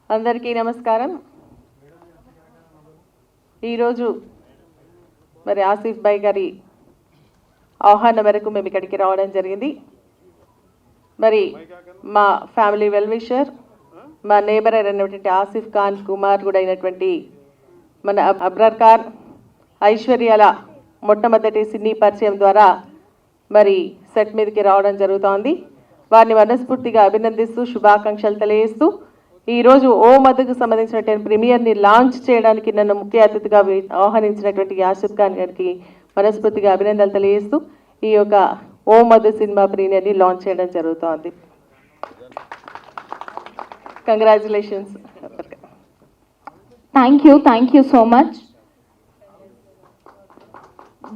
అందరికీ నమస్కారం. ఈరోజు మరి ఆసిఫ్ భాయ్ గారి ఆహ్వానం మేరకు మేము ఇక్కడికి రావడం జరిగింది. మరి మా ఫ్యామిలీ వెల్ విషర్, మా నేబర్ అయినటువంటి ఆసిఫ్ ఖాన్ కుమార్ కూడా అయినటువంటి మన అబ్రార్ ఖాన్ ఐశ్వర్యాల మొట్టమొదటి సినీ పరిచయం ద్వారా మరి సెట్ మీదకి రావడం జరుగుతోంది. వారిని మనస్ఫూర్తిగా అభినందిస్తూ శుభాకాంక్షలు తెలియజేస్తూ ఈరోజు ఓ మధుకు సంబంధించినటువంటి ప్రీమియర్ని లాంచ్ చేయడానికి నన్ను ముఖ్య అతిథిగా ఆహ్వానించినటువంటి ఆసిఫ్ ఖాన్ గారికి మనస్ఫూర్తిగా అభినందనలు తెలియజేస్తూ ఈ యొక్క ఓ మధు సినిమా ప్రీమియర్ని లాంచ్ చేయడం జరుగుతోంది. Congratulations. Thank you so much.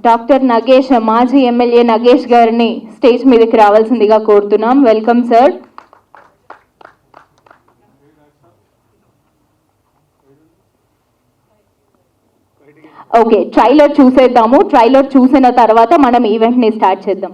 Doctor Nagesh, మాజీ ఎమ్మెల్యే నగేష్ గారిని స్టేజ్ మీదకి రావాల్సిందిగా కోరుతున్నాం. Welcome sir. ఓకే, ట్రైలర్ చూసేద్దాము. ట్రైలర్ చూసిన తర్వాత మనం ఈవెంట్ని స్టార్ట్ చేద్దాం.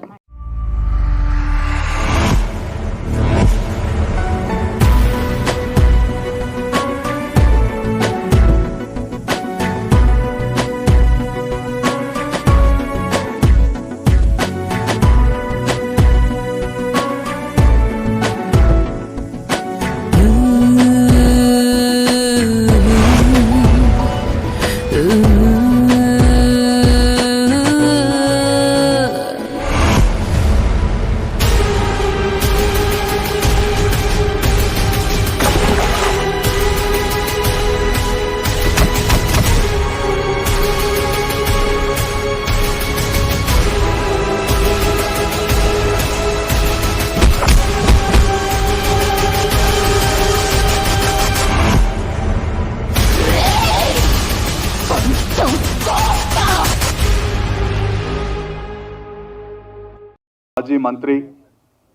మాజీ మంత్రి,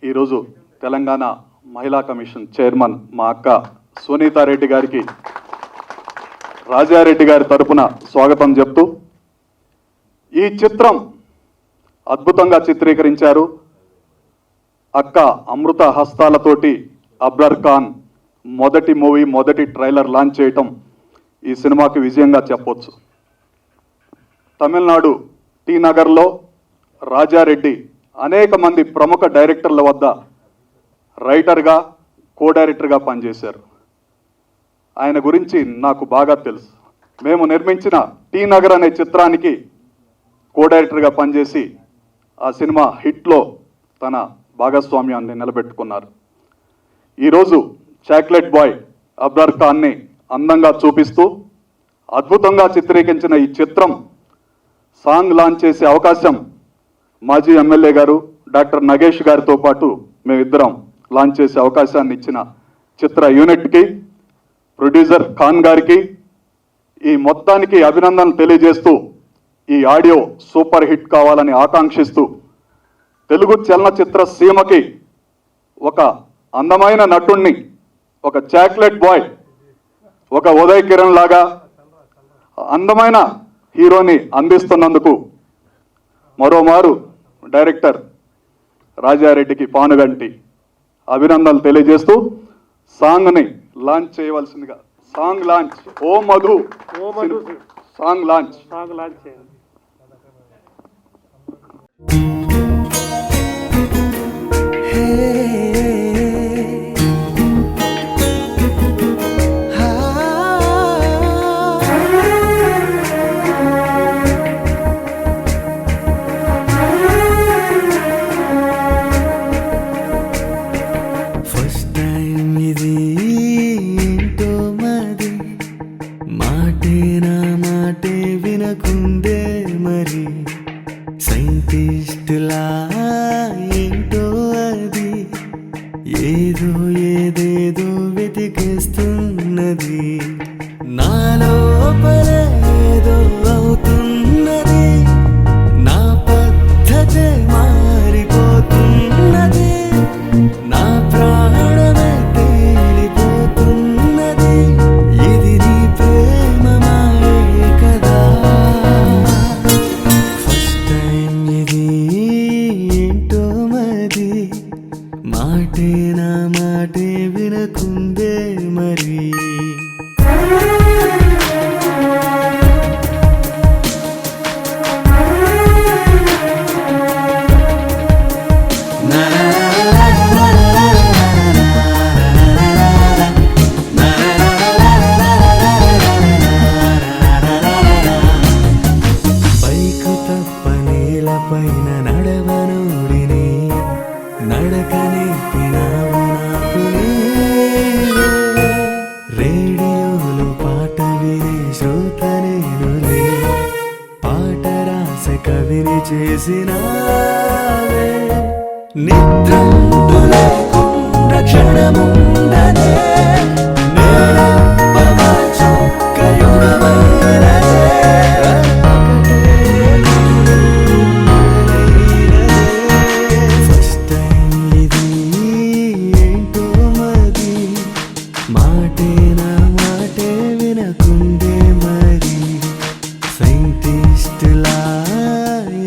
ఈరోజు తెలంగాణ మహిళా కమిషన్ చైర్మన్ మా అక్క సునీతారెడ్డి గారికి రాజారెడ్డి గారి తరపున స్వాగతం చెప్తూ, ఈ చిత్రం అద్భుతంగా చిత్రీకరించారు. అక్క అమృత హస్తాలతోటి అబ్రార్ ఖాన్ మొదటి మూవీ, మొదటి ట్రైలర్ లాంచ్ చేయటం ఈ సినిమాకి విజయంగా చెప్పొచ్చు. తమిళనాడు టీ నగర్లో రాజారెడ్డి అనేక మంది ప్రముఖ డైరెక్టర్ల వద్ద రైటర్గా, కో డైరెక్టర్గా పనిచేశారు. ఆయన గురించి నాకు బాగా తెలుసు. మేము నిర్మించిన టీ నగర్ అనే చిత్రానికి కో డైరెక్టర్గా పనిచేసి ఆ సినిమా హిట్లో తన భాగస్వామ్యాన్ని నిలబెట్టుకున్నారు. ఈరోజు చాక్లెట్ బాయ్ అబ్రార్ ఖాన్ని అందంగా చూపిస్తూ అద్భుతంగా చిత్రీకరించిన ఈ చిత్రం సాంగ్ లాంచ్ చేసే అవకాశం మాజీ ఎమ్మెల్యే గారు డాక్టర్ నగేష్ గారితో పాటు మేమిద్దరం లాంచ్ చేసే అవకాశాన్ని ఇచ్చిన చిత్ర యూనిట్కి, ప్రొడ్యూసర్ ఖాన్ గారికి ఈ మొత్తానికి అభినందనలు తెలియజేస్తూ, ఈ ఆడియో సూపర్ హిట్ కావాలని ఆకాంక్షిస్తూ, తెలుగు చలనచిత్ర సీమకి ఒక అందమైన నటుణ్ణి, ఒక చాక్లెట్ బాయ్, ఒక ఉదయ్ కిరణ్ లాగా అందమైన హీరోని అందిస్తున్నందుకు మరోమారు డైరెక్టర్ రాజారెడ్డికి పానుగంటి అభినందనలు తెలియజేస్తూ సాంగ్ని లాంచ్ చేయవలసిందిగా, సాంగ్ లాంచ్, ఓ మధు సాంగ్ లాంచ్ చేయండి. సైంటిస్టులా ఏంటో అది, ఏదేదో వెతికేస్తున్నది, నా లోపల ఏదో అవుతున్నది, నా పద్ధతే మారిపోతున్నది, నా ప్రాణమే తేలిపోతున్నది, ఇది నీ ప్రేమ మాయే కదా. ఫస్ట్ టైం ఇది ఏంటో మది, మాటే నా మాటే వినకుందే మరి. నా మాటే వినకుండే మరి సైంటిస్ట్ లా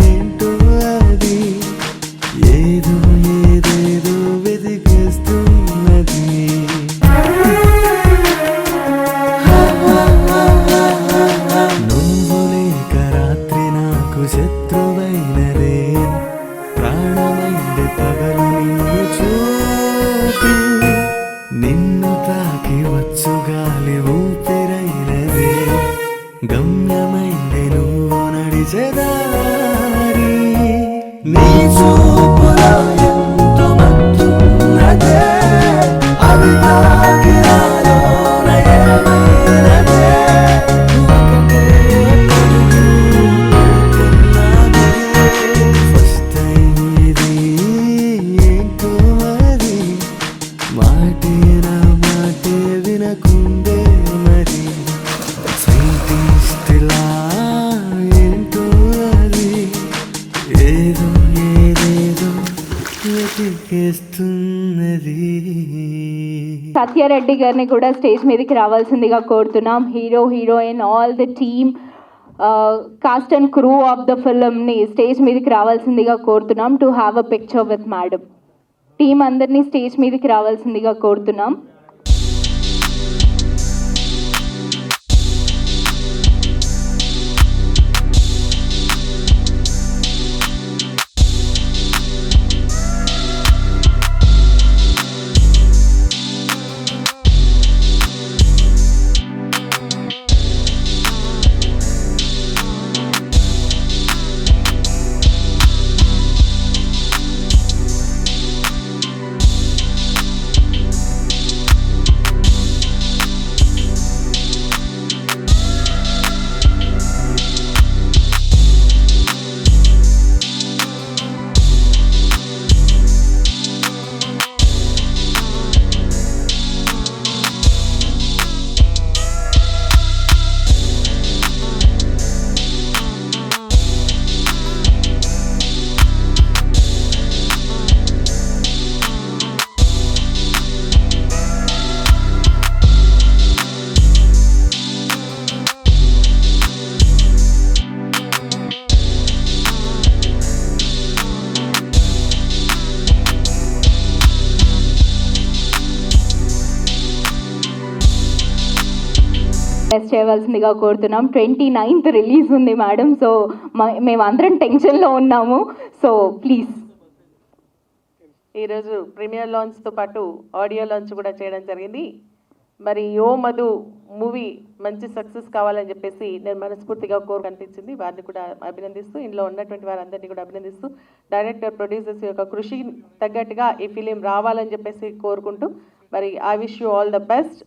ఏంటో అది ఏదో ఏదేదో వెతికేస్తున్నది నువ్వు లేక రాత్రి నాకు శత్రువైనదే ప్రాణమైంది పగలు నిన్ను చూపి నిన్ను తాకి వచ్చు గాలి ఊపిరైనదే గమ్యమైంది నువ్వు నడిచెదారి నీ చూపులో ఎంతో మత్తున్నదే అది తాకి నాలోన ఏమైనదే ఒకటే ఫస్ట్ టైం ఇది ఏంటో మరి మాటే నా మాటే వినకుండే మరి సైంటిస్ట్ లా ఏంటో అది ఏదో ఏదేదో వెతికేస్తున్నది సత్యారెడ్డి గారిని కూడా స్టేజ్ మీదకి రావాల్సిందిగా కోరుతున్నాం. Hero heroine all the team cast and crew of the ఫిల్మ్ని స్టేజ్ మీదకి రావాల్సిందిగా కోరుతున్నాం to have a picture with madam. Team అందరినీ స్టేజ్ మీదకి రావాల్సిందిగా కోరుతున్నాం. టెస్ట్ చేయవలసిందిగా కోరుతున్నాం. 29th రిలీజ్ ఉంది మేడం. సో మేమందరం టెన్షన్లో ఉన్నాము. So please. ఈరోజు ప్రీమియర్ లాంచ్తో పాటు ఆడియో లాంచ్ కూడా చేయడం జరిగింది. మరి యో మధు మూవీ మంచి సక్సెస్ కావాలని చెప్పేసి నేను మనస్ఫూర్తిగా కనిపించింది. వారిని కూడా అభినందిస్తూ, ఇందులో ఉన్నటువంటి వారందరినీ కూడా అభినందిస్తూ, డైరెక్టర్ ప్రొడ్యూసర్స్ యొక్క కృషి తగ్గట్టుగా ఈ ఫిలిం రావాలని చెప్పేసి కోరుకుంటూ, మరి I wish you all the best.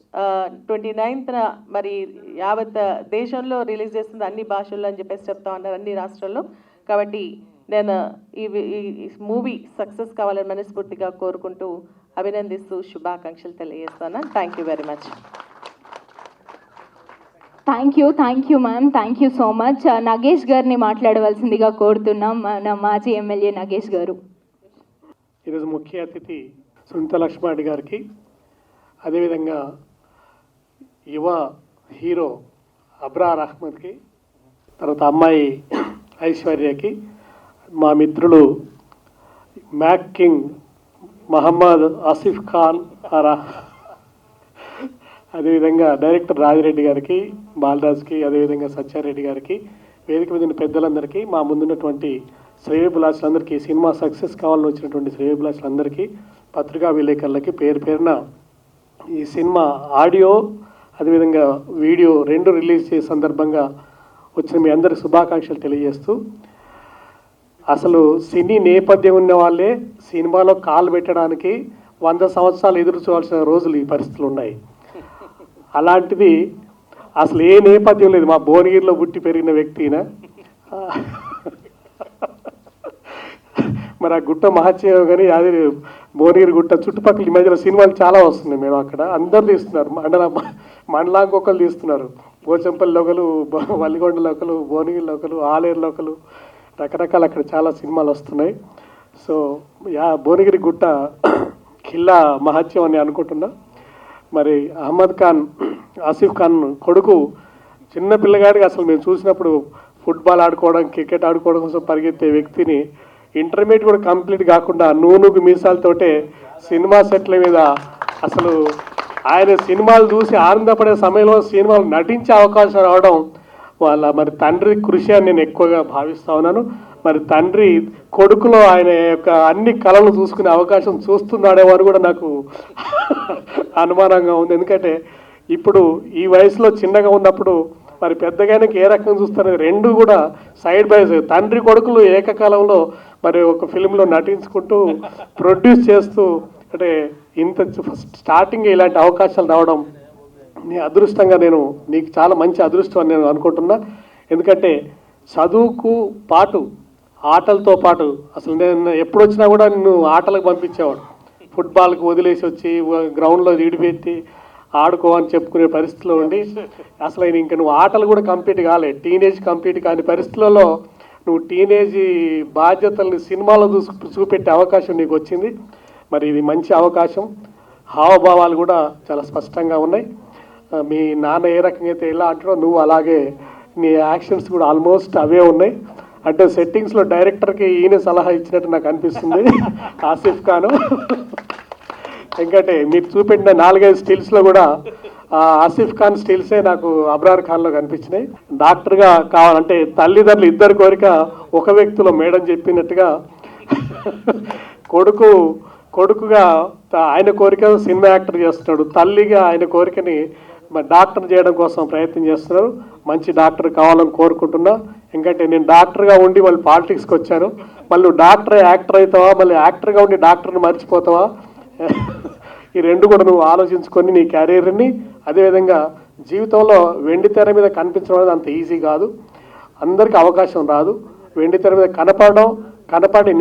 29th మరి యావత్ దేశంలో రిలీజ్ చేస్తుంది, అన్ని భాషల్లో అని చెప్పేసి చెప్తా ఉన్నారు, అన్ని రాష్ట్రాల్లో. కాబట్టి నేను ఈ మూవీ సక్సెస్ కావాలని మనస్ఫూర్తిగా కోరుకుంటూ, అభినందిస్తూ శుభాకాంక్షలు తెలియజేస్తాను. Thank you very much. Thank you ma'am. Thank you so much. Nagesh గారిని మాట్లాడవలసిందిగా కోరుతున్నాం. మన మాజీ ఎమ్మెల్యే నగేష్ గారు. ఈరోజు ముఖ్య అతిథి సునీత లక్ష్మారెడ్డి గారికి, అదేవిధంగా యువ హీరో అబ్రార్ అహ్మద్కి, తర్వాత అమ్మాయి ఐశ్వర్యకి, మా మిత్రులు మ్యాక్ కింగ్ మహమ్మద్ ఆసిఫ్ ఖాన్ ఆరా, అదేవిధంగా డైరెక్టర్ రాజిరెడ్డి గారికి, బాలరాజ్కి, అదేవిధంగా సత్యారెడ్డి గారికి, వేదిక మీద ఉన్న పెద్దలందరికీ, మా ముందున్నటువంటి శ్రేయోభిలాషులందరికీ, సినిమా సక్సెస్ కావాలని వచ్చినటువంటి శ్రేయోభిలాషులందరికీ, పత్రికా విలేకరులకి పేరు పేరున ఈ సినిమా ఆడియో అదేవిధంగా వీడియో 2 రిలీజ్ చేసే సందర్భంగా వచ్చిన మీ అందరికి శుభాకాంక్షలు తెలియజేస్తూ, అసలు సినీ నేపథ్యం ఉన్న వాళ్ళే సినిమాలో కాలు పెట్టడానికి 100 సంవత్సరాలు ఎదురు చూడాల్సిన రోజులు ఈ పరిస్థితులు ఉన్నాయి. అలాంటిది అసలు ఏ నేపథ్యం లేదు. మా భువనగిరిలో పుట్టి పెరిగిన వ్యక్తిన మరి ఆ గుట్ట మహత్యం కానీ అది భువనగిరి గుట్ట చుట్టుపక్కల ఈ మధ్యలో సినిమాలు చాలా వస్తున్నాయి. మేము అక్కడ అందరు తీస్తున్నారు, మండలానికి ఒకరు తీస్తున్నారు, పోచంపల్లి ఒకరు, వల్లిగొండ ఒకరు, భువనగిరి ఒకరు, ఆలేరు ఒకరు, రకరకాల అక్కడ చాలా సినిమాలు వస్తున్నాయి. సో భువనగిరి గుట్ట ఖిల్లా మహత్యం అని అనుకుంటున్నా. మరి అహ్మద్ ఖాన్, ఆసిఫ్ ఖాన్ కొడుకు చిన్న పిల్లగాడికి అసలు మేము చూసినప్పుడు ఫుట్బాల్ ఆడుకోవడం, క్రికెట్ ఆడుకోవడం కోసం పరిగెత్తే వ్యక్తిని ఇంటర్మీడియట్ కూడా కంప్లీట్ కాకుండా నూనూగు మీసాలతోటే సినిమా సెట్ల మీద అసలు ఆయన సినిమాలు చూసి ఆనందపడే సమయంలో సినిమాలు నటించే అవకాశం రావడం వాళ్ళ మరి తండ్రి కృషి అని నేను ఎక్కువగా భావిస్తా ఉన్నాను. మరి తండ్రి కొడుకులో ఆయన యొక్క అన్ని కళలు చూసుకునే అవకాశం చూస్తున్నాడేమో అని కూడా నాకు అనుమానంగా ఉంది. ఎందుకంటే ఇప్పుడు ఈ వయసులో చిన్నగా ఉన్నప్పుడు మరి పెద్దగానికి ఏ రకంగా చూస్తారు, రెండు కూడా సైడ్ బై సైడ్ తండ్రి కొడుకులు ఏకకాలంలో మరి ఒక ఫిలింలో నటించుకుంటూ ప్రొడ్యూస్ చేస్తూ అంటే ఇంత స్టార్టింగ్ ఇలాంటి అవకాశాలు రావడం నీ అదృష్టంగా నీకు చాలా మంచి అదృష్టం అని నేను అనుకుంటున్నా. ఎందుకంటే చదువుకు పాటు ఆటలతో పాటు అసలు నేను ఎప్పుడు వచ్చినా కూడా నిన్ను ఆటలకు పంపించేవాడు. ఫుట్బాల్కి వదిలేసి వచ్చి గ్రౌండ్లో ఈడిపెట్టి ఆడుకో అని చెప్పుకునే పరిస్థితిలో ఉండి అసలు ఇంక నువ్వు ఆటలు కూడా కంప్లీట్ కాలే, టీనేజ్ కంప్లీట్ కాని పరిస్థితులలో నువ్వు టీనేజ్ బాధ్యతల్ని సినిమాలో చూపెట్టే అవకాశం నీకు వచ్చింది. మరి ఇది మంచి అవకాశం. హావభావాలు కూడా చాలా స్పష్టంగా ఉన్నాయి. మీ నాన్న ఏ రకంగా అయితే ఎలా అంటాడో నువ్వు అలాగే నీ యాక్షన్స్ కూడా ఆల్మోస్ట్ అవే ఉన్నాయి. అంటే సెట్టింగ్స్లో డైరెక్టర్కి ఈయన సలహా ఇచ్చినట్టు నాకు అనిపిస్తుంది ఆసిఫ్ ఖాను. ఎందుకంటే మీరు చూపెట్టిన 4-5 స్టిల్స్లో కూడా ఆసిఫ్ ఖాన్ స్టిల్సే నాకు అబ్రార్ ఖాన్లో కనిపించినాయి. డాక్టర్గా కావాలంటే తల్లిదండ్రులు ఇద్దరు కోరిక ఒక వ్యక్తిలో మేడం చెప్పినట్టుగా కొడుకుగా ఆయన కోరిక సినిమా యాక్టర్ చేస్తున్నాడు, తల్లిగా ఆయన కోరికని డాక్టర్ చేయడం కోసం ప్రయత్నం చేస్తున్నారు. మంచి డాక్టర్ కావాలని కోరుకుంటున్నా. ఎందుకంటే నేను డాక్టర్గా ఉండి మళ్ళీ పాలిటిక్స్కి వచ్చాను. మళ్ళీ నువ్వు డాక్టర్ యాక్టర్ అవుతావా, మళ్ళీ యాక్టర్గా ఉండి డాక్టర్ని మర్చిపోతావా, ఈ రెండు కూడా నువ్వు ఆలోచించుకొని నీ క్యారియర్ని అదేవిధంగా జీవితంలో వెండి తెర మీద కనిపించడం అనేది అంత ఈజీ కాదు, అందరికీ అవకాశం రాదు. వెండి తెర మీద కనపడి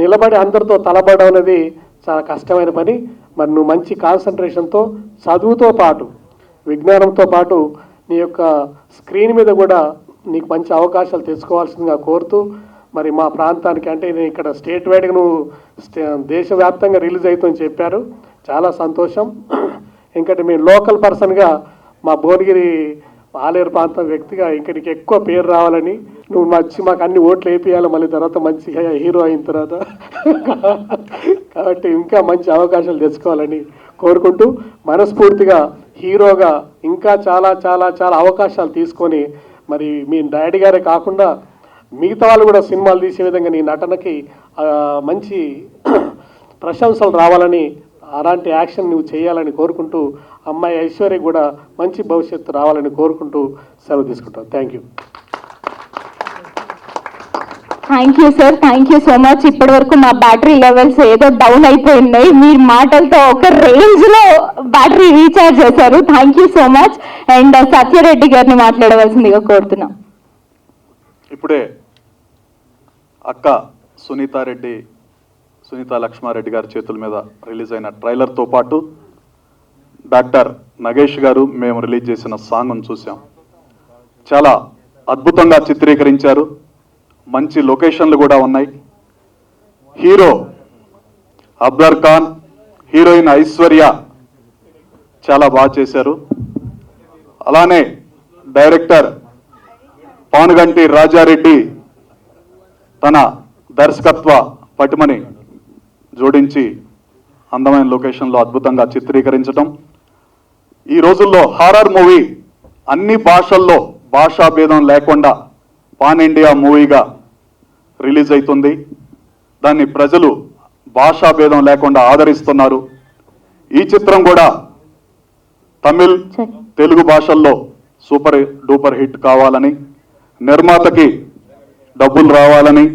నిలబడి అందరితో తలబడడం అనేది చాలా కష్టమైన పని. మరి నువ్వు మంచి కాన్సన్ట్రేషన్తో చదువుతో పాటు విజ్ఞానంతో పాటు నీ యొక్క స్క్రీన్ మీద కూడా నీకు మంచి అవకాశాలు తెచ్చుకోవాల్సిందిగా కోరుతూ మరి మా ప్రాంతానికి అంటే నేను ఇక్కడ స్టేట్ వైడ్గా నువ్వు దేశవ్యాప్తంగా రిలీజ్ అవుతుందని చెప్పారు, చాలా సంతోషం. ఎందుకంటే మేము లోకల్ పర్సన్గా మా భువనగిరి ఆలేరు ప్రాంతం వ్యక్తిగా ఇక్కడికి ఎక్కువ పేరు రావాలని నువ్వు మాకు అన్ని ఓట్లు వేపియాలి మళ్ళీ తర్వాత మంచిగా హీరో అయిన తర్వాత కాబట్టి ఇంకా మంచి అవకాశాలు తెచ్చుకోవాలని కోరుకుంటూ మనస్ఫూర్తిగా హీరోగా ఇంకా చాలా చాలా చాలా అవకాశాలు తీసుకొని మరి మీ డాడీ గారే కాకుండా మిగతా వాళ్ళు కూడా సినిమాలు తీసే విధంగా నీ నటనకి మంచి ప్రశంసలు రావాలని అలాంటి యాక్షన్ నువ్వు చేయాలని కోరుకుంటూ అమ్మాయి ఐశ్వర్య కూడా మంచి భవిష్యత్తు రావాలని కోరుకుంటూ సెలవు తీసుకుంటాను. Thank you. Thank you sir, thank you so much. ఇప్పటి వరకు మా బ్యాటరీ లెవెల్స్ ఏదో డౌన్ అయిపోయినాయి, మీరు మాటలతో ఒక రేంజ్లో బ్యాటరీ రీఛార్జ్ చేశారు. Thank you so much. And Satya Reddy గారిని మాట్లాడవలసిందిగా కోరుతున్నాం. ఇప్పుడే అక్క సునీత లక్ష్మారెడ్డి గారి చేతుల మీద రిలీజ్ అయిన ట్రైలర్తో పాటు డాక్టర్ నగేష్ గారు మేము రిలీజ్ చేసిన సాంగ్ను చూసాం. చాలా అద్భుతంగా చిత్రీకరించారు, మంచి లొకేషన్లు కూడా ఉన్నాయి. హీరో అబ్రార్ ఖాన్, హీరోయిన్ ఐశ్వర్య చాలా బాగా చేశారు. అలానే డైరెక్టర్ పానుగంటి రాజారెడ్డి తన దర్శకత్వ పటిమని జోడించి అందమైన లొకేషన్లో అద్భుతంగా చిత్రీకరించడం. ఈ రోజుల్లో హారర్ మూవీ అన్ని భాషల్లో భాషా భేదం లేకుండా పాన్ ఇండియా మూవీగా రిలీజ్ అవుతుంది. దాన్ని ప్రజలు భాషా భేదం లేకుండా ఆదరిస్తున్నారు. ఈ చిత్రం కూడా తమిళ్, తెలుగు భాషల్లో సూపర్ డూపర్ హిట్ కావాలని, నిర్మాతకి డబ్బులు రావాలని,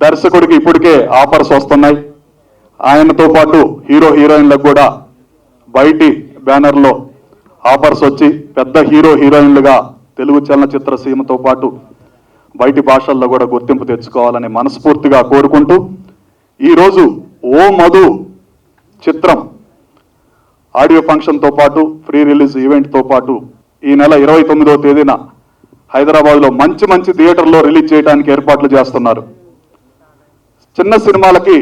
దర్శకుడికి ఇప్పటికే ఆఫర్స్ వస్తున్నాయి. ఆయనతో పాటు హీరో హీరోయిన్లకు కూడా బయటి బ్యానర్లో ఆఫర్స్ వచ్చి పెద్ద హీరో హీరోయిన్లుగా తెలుగు చలనచిత్ర సీమతో పాటు బయటి భాషల్లో కూడా గుర్తింపు తెచ్చుకోవాలని మనస్ఫూర్తిగా కోరుకుంటూ ఈరోజు ఓ మధు చిత్రం ఆడియో ఫంక్షన్తో పాటు ఫ్రీ రిలీజ్ ఈవెంట్తో పాటు ఈ నెల 29వ తేదీన హైదరాబాద్లో మంచి మంచి థియేటర్లో రిలీజ్ చేయడానికి ఏర్పాట్లు చేస్తున్నారు. చిన్న సినిమాలకి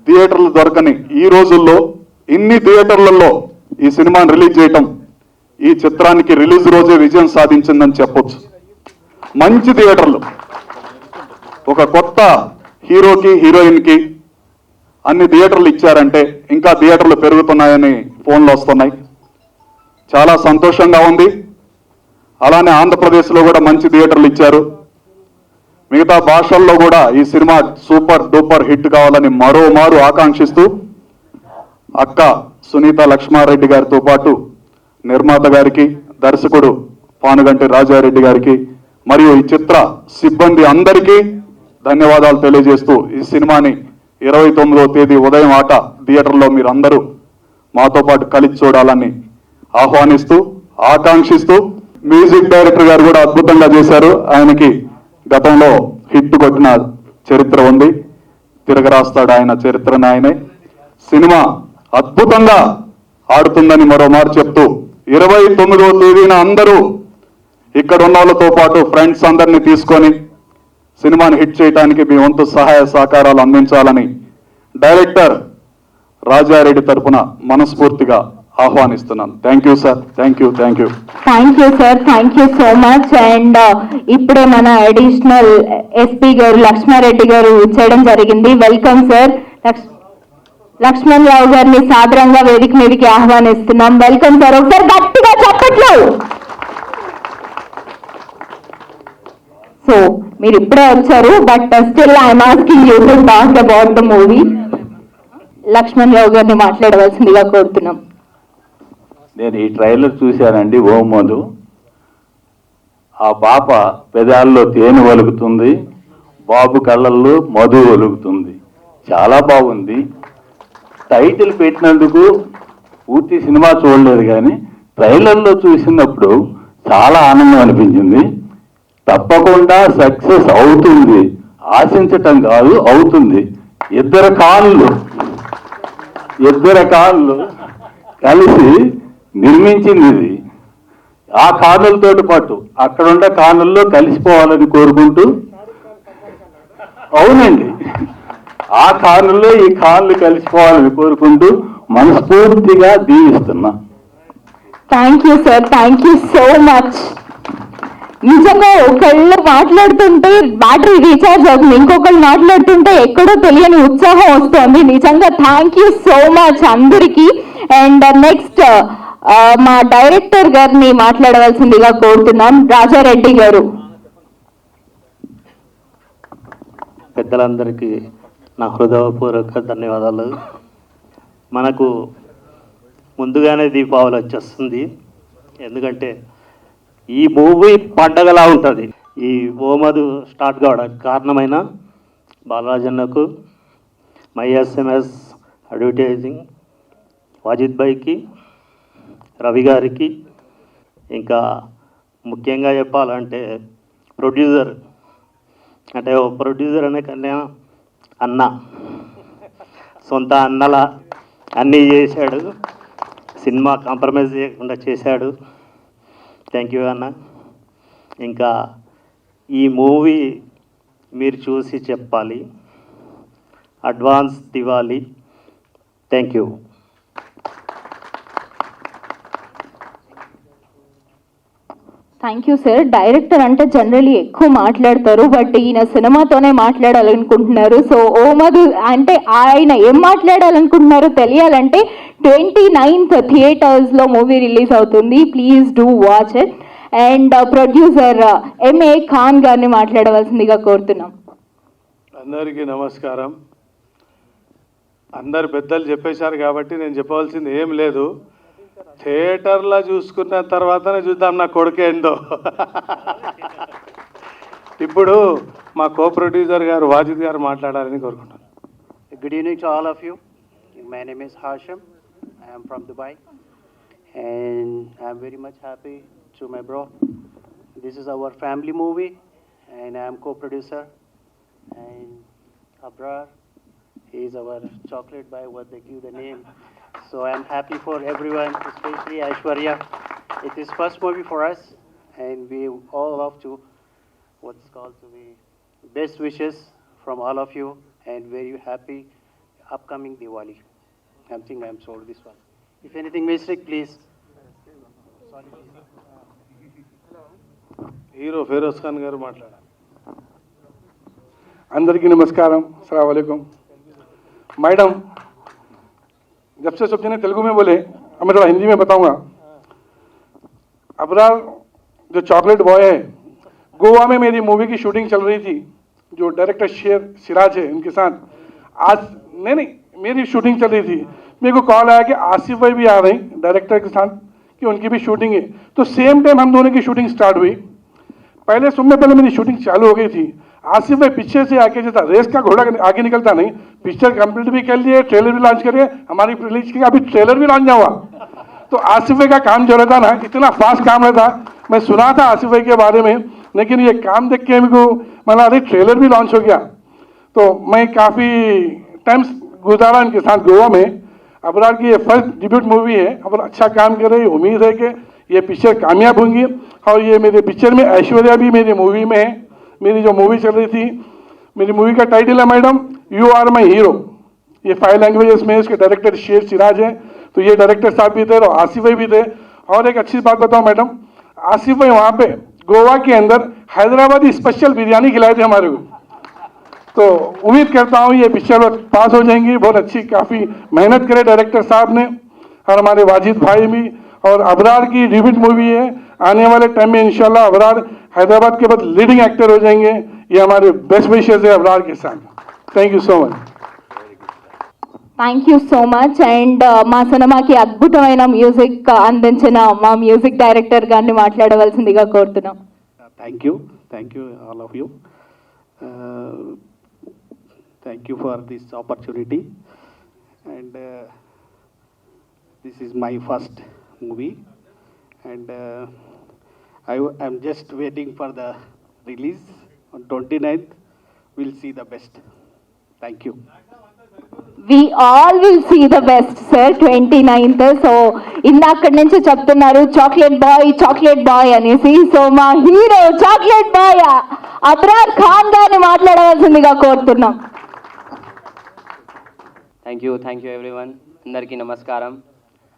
థియేటర్లు దొరకని ఈ రోజుల్లో ఇన్ని థియేటర్లలో ఈ సినిమాని రిలీజ్ చేయటం ఈ చిత్రానికి రిలీజ్ రోజే విజయం సాధించిందని చెప్పొచ్చు. మంచి థియేటర్లు, ఒక కొత్త హీరోకి హీరోయిన్కి అన్ని థియేటర్లు ఇచ్చారంటే ఇంకా థియేటర్లు పెరుగుతున్నాయని ఫోన్లు వస్తున్నాయి. చాలా సంతోషంగా ఉంది. అలానే ఆంధ్రప్రదేశ్లో కూడా మంచి థియేటర్లు ఇచ్చారు. మిగతా భాషల్లో కూడా ఈ సినిమా సూపర్ డూపర్ హిట్ కావాలని మరోమారు ఆకాంక్షిస్తూ అక్క సునీత లక్ష్మారెడ్డి గారితో పాటు నిర్మాత గారికి, దర్శకుడు పానుగంటి రాజారెడ్డి గారికి మరియు ఈ చిత్ర సిబ్బంది అందరికీ ధన్యవాదాలు తెలియజేస్తూ ఈ సినిమాని 29వ తేదీ ఉదయం ఆట థియేటర్లో మీరు అందరూ మాతో పాటు కలిసి చూడాలని ఆహ్వానిస్తూ ఆకాంక్షిస్తూ, మ్యూజిక్ డైరెక్టర్ గారు కూడా అద్భుతంగా చేశారు. ఆయనకి గతంలో హిట్ కొట్టిన చరిత్ర ఉంది, తిరగరాస్తాడు ఆయన చరిత్రను ఆయనే. సినిమా అద్భుతంగా ఆడుతుందని మరోమారు చెప్తూ 29వ తేదీన అందరూ ఇక్కడ ఉన్న వాళ్ళతో పాటు ఫ్రెండ్స్ అందరినీ తీసుకొని సినిమాని హిట్ చేయడానికి మీ వంతు సహాయ సహకారాలు అందించాలని డైరెక్టర్ రాజారెడ్డి తరపున మనస్ఫూర్తిగా ఆహ్వానిస్తున్నాను. Thank you sir, thank you. Thank you sir, thank you so much. And ఇప్పుడే మన అడిషనల్ ఎస్పీ గారు లక్ష్మారెడ్డి గారు చేయడం జరిగింది. Welcome sir. లక్ష్మణ్ రావు గారిని సాదరంగా వేదిక మీదకి ఆహ్వానిస్తున్నాం. Welcome sir. ఒకసారి గట్టిగా చెప్పట్లు. సో మీరు ఇప్పుడే వచ్చారు, but still I'm asking you to talk about the movie. Lakshman Rao గారిని మాట్లాడవలసిందిగా కోరుతున్నాం. నేను ఈ ట్రైలర్ చూశానండి. ఓమోదు ఆ పాప పెదాల్లో తేనె ఒలుగుతుంది, బాబు కళ్ళల్లో మధు ఒలుగుతుంది. చాలా బాగుంది. టైటిల్ పెట్టినందుకు పూర్తి సినిమా చూడలేదు, కానీ ట్రైలర్లో చూసినప్పుడు చాలా ఆనందం అనిపించింది. తప్పకుండా సక్సెస్ అవుతుంది, ఆశించటం కాదు, అవుతుంది. ఇద్దరు కాళ్ళు కలిసి నిర్మించింది ఇది. ఆ కానులతో పాటు అక్కడున్న కానుల్లో కలిసిపోవాలని కోరుకుంటూ, అవునండి, ఆ కానుల్లో ఈ కాళ్ళు కలిసిపోవాలని కోరుకుంటూ మనస్ఫూర్తిగా దీవిస్తున్నా. Thank you sir, thank you so much. నిజంగా ఒకళ్ళు మాట్లాడుతుంటే బ్యాటరీ రీఛార్జ్ అవుతుంది, ఇంకొకళ్ళు మాట్లాడుతుంటే ఎక్కడో తెలియని ఉత్సాహం వస్తుంది. నిజంగా థ్యాంక్ యూ సో మచ్ అందరికీ. అండ్ నెక్స్ట్ మా డైరెక్టర్ గారిని మాట్లాడవలసిందిగా కోరుతున్నాం. రాజారెడ్డి గారు. పెద్దలందరికీ నా హృదయపూర్వక ధన్యవాదాలు. మనకు ముందుగానే దీపావళి వచ్చేస్తుంది, ఎందుకంటే ఈ మూవీ పండగలా ఉంటుంది. ఈ ఓమదు స్టార్ట్ కావడానికి కారణమైన బాలరాజన్నకు, మై ఎస్ఎంఎస్ అడ్వర్టైజింగ్, వాజిద్ భాయ్కి, రవి గారికి, ఇంకా ముఖ్యంగా చెప్పాలంటే ప్రొడ్యూసర్, అంటే ఓ ప్రొడ్యూసర్ అనే కన్నా అన్న, సొంత అన్నలా అన్నీ చేశాడు, సినిమా కాంప్రమైజ్ చేయకుండా చేశాడు. థ్యాంక్ యూ అన్న. ఇంకా ఈ మూవీ మీరు చూసి చెప్పాలి. Advance Diwali. Thank you. Thank you sir. Director అంటే జనరలీ ఎక్కువ మాట్లాడతారు, బట్ ఈయన సినిమాతోనే మాట్లాడాలనుకుంటున్నారు. సో ఓమదు అంటే ఆయన ఏం మాట్లాడాలనుకుంటున్నారో తెలియాలంటే 29th థియేటర్స్లో మూవీ రిలీజ్ అవుతుంది. Please do watch it. And producer MA Khan గారిని మాట్లాడవలసిందిగా కోరుతున్నాం. అందరికీ నమస్కారం. అందరు పెద్దలు చెప్పేశారు కాబట్టి నేను చెప్పవలసింది ఏం లేదు. థియేటర్లో చూసుకున్న తర్వాతనే చూద్దాం నా కొడుకు ఏందో. ఇప్పుడు మా కో ప్రొడ్యూసర్ గారు వాజిద్ గారు మాట్లాడాలని కోరుకుంటున్నాను. Good evening to all of you. My name is Hashim. I am from Dubai, and I am very much happy to my bro. This is our family movie, and I am co-producer. And Abrar, he is our chocolate boy, what they give the name. So I am happy for everyone, especially Aishwarya. It is first movie for us, and we all love to what's called to be best wishes from all of you, and very happy upcoming Diwali. I think I'm sold this one. If anything mistake, please. Hero Feroz Khan గారు మాట్లాడారు. అందరికీ నమస్కారం, अस्सलाम वालेकुम. Madam, जब से सब जने तेलुगु में बोले, अब मैं थोड़ा हिंदी में बताऊंगा. अबरार जो चॉकलेट बॉय है, गोवा में मेरी मूवी की शूटिंग चल रही थी, जो डायरेक्टर शेर सिराज है उनके साथ. आज नहीं मेरी शूटिंग चल रही थी, मेरे को कॉल आया कि आसिफ भाई भी आ रहे हैं डायरेक्टर के साथ, कि उनकी भी शूटिंग है. तो सेम टाइम हम दोनों की शूटिंग स्टार्ट हुई. पहले सुनने पहले मेरी शूटिंग चालू हो गई थी. आसिफ भाई पीछे से आके जैसा रेस का घोड़ा आगे निकलता नहीं, पिक्चर कंप्लीट भी कर लिए, ट्रेलर भी लॉन्च करिए, हमारी रिलीज की अभी ट्रेलर भी लॉन्च हुआ. तो आसिफ भाई का काम जो रहता ना, इतना फास्ट काम रहता. मैं सुना था आसिफ भाई के बारे में, लेकिन ये काम देख के मेरे को मतलब अरे ट्रेलर भी लॉन्च हो गया. तो मैं काफ़ी टाइम गुजारा इनके साथ गोवा में. अबरार की ये फर्स्ट डिब्यूट मूवी है, अब अच्छा काम कर रही है. उम्मीद है कि ये पिक्चर कामयाब होंगी. और ये मेरे पिक्चर में ऐश्वर्या भी मेरी मूवी में है. मेरी जो मूवी चल रही थी, मेरी मूवी का टाइटल है madam you are my hero. ये 5 लैंग्वेजेस में, इसके डायरेक्टर शेर सिराज है. तो ये डायरेक्टर साहब भी थे और आसिफ भाई भी थे. और एक अच्छी बात बताऊं मैडम, आसिफ भाई वहाँ पे गोवा के अंदर हैदराबादी स्पेशल बिरयानी खिलाए थे हमारे को. तो उम्मीद करता हूँ ये पिक्चर पास हो जाएंगी. बहुत अच्छी काफ़ी मेहनत करे डायरेक्टर साहब ने और हमारे वाजिद भाई भी. और अबरार की डिब्यूट मूवी है, आने वाले टाइम में इंशाल्लाह अबरार हैदराबाद के बाद लीडिंग एक्टर हो जाएंगे. ये हमारे बेस्ट विशेस है अबरार के साथ. Thank you so much. Thank you so much. And మా సినిమాకి అద్భుతమైన మ్యూజిక్ అందించిన మా మ్యూజిక్ డైరెక్టర్ గారిని మాట్లాడవలసిందిగా కోరుతున్నాం. Thank you all of you. Thank you for this opportunity. And this is my first movie, and I'm just waiting for the release on 29th. We'll see the best. Thank you. We all will see the best, sir, 29th. So ఇందాక్కడి నుంచి చెప్తున్నారు chocolate boy అనేసి. So మా hero chocolate boy Abrar Khan గారిని మాట్లాడవలసిందిగా కోరుతున్నాం. Thank you everyone. Andarki namaskaram.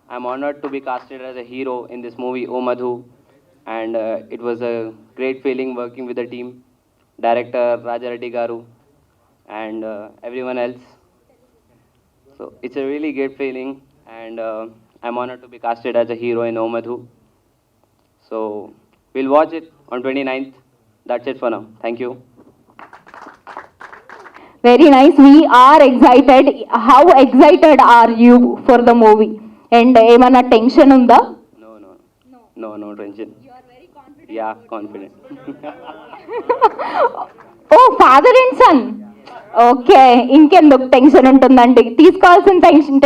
I'm honored to be casted as a hero in this movie, O Madhu, and it was a great feeling working with the team, director Raja Reddy Garu, and everyone else. So it's a really great feeling, and I'm honored to be casted as a hero in O Madhu. So we'll watch it on 29th. That's it for now. Thank you. Very nice. We are excited. How excited are you for the movie? And ఏమన్నా tension ఉందా? No tension. You are very confident. Yeah, confident. ఓ father and son. Okay, ఇంకెందుకు tension ఉంటుందండి. తీసుకోవాల్సిన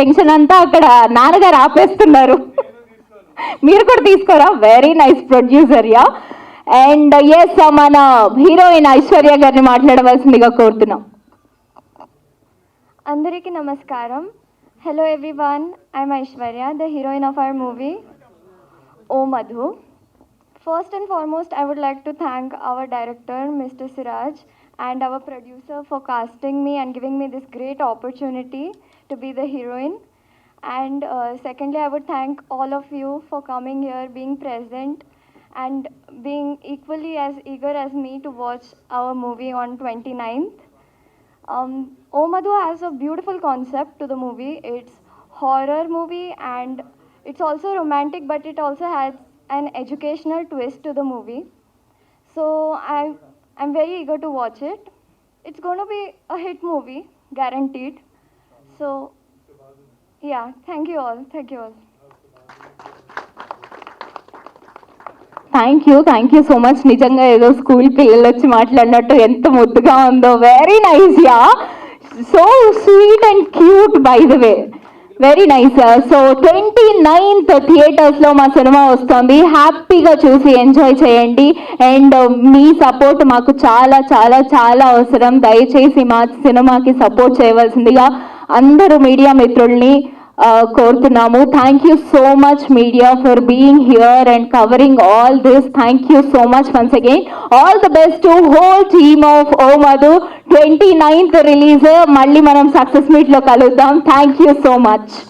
tension అంతా అక్కడ నాన్నగారు ఆపేస్తున్నారు. మీరు కూడా తీసుకోరా? Very nice producer. Yeah. And yes, మన హీరోయిన్ ఐశ్వర్య గారిని మాట్లాడవలసిందిగా కోరుతున్నాం. Andariki namaskaram. Hello everyone, I'm Aishwarya, the heroine of our movie, O Madhu. First and foremost, I would like to thank our director, Mr. Siraj, and our producer for casting me and giving me this great opportunity to be the heroine. And secondly, I would thank all of you for coming here, being present, and being equally as eager as me to watch our movie on 29th. O Madhu has a beautiful concept to the movie. It's horror movie and it's also romantic, but it also has an educational twist to the movie. So I'm very eager to watch it. It's going to be a hit movie, guaranteed. So yeah, thank you all. Thank you so much. నిజంగా ఏదో school పిల్లలు వచ్చి మాట్లాడినట్టు ఎంత ముద్దుగా ఉందో. Very nice. Yeah, so sweet and cute by the way. Very nice. So 29th థియేటర్స్లో మా సినిమా వస్తుంది. హ్యాపీగా చూసి ఎంజాయ్ చేయండి. అండ్ మీ సపోర్ట్ మాకు చాలా చాలా చాలా అవసరం. దయచేసి మా సినిమాకి సపోర్ట్ చేయవలసిందిగా అందరూ మీడియా మిత్రుల్ని కోరుతున్నాము. Thank you so much media for being here and covering all this. Thank you so much once again. All the best to whole team of ఓ మధు. 29th release. మళ్ళీ మనం సక్సెస్ మీట్లో కలుద్దాం. Thank you so much.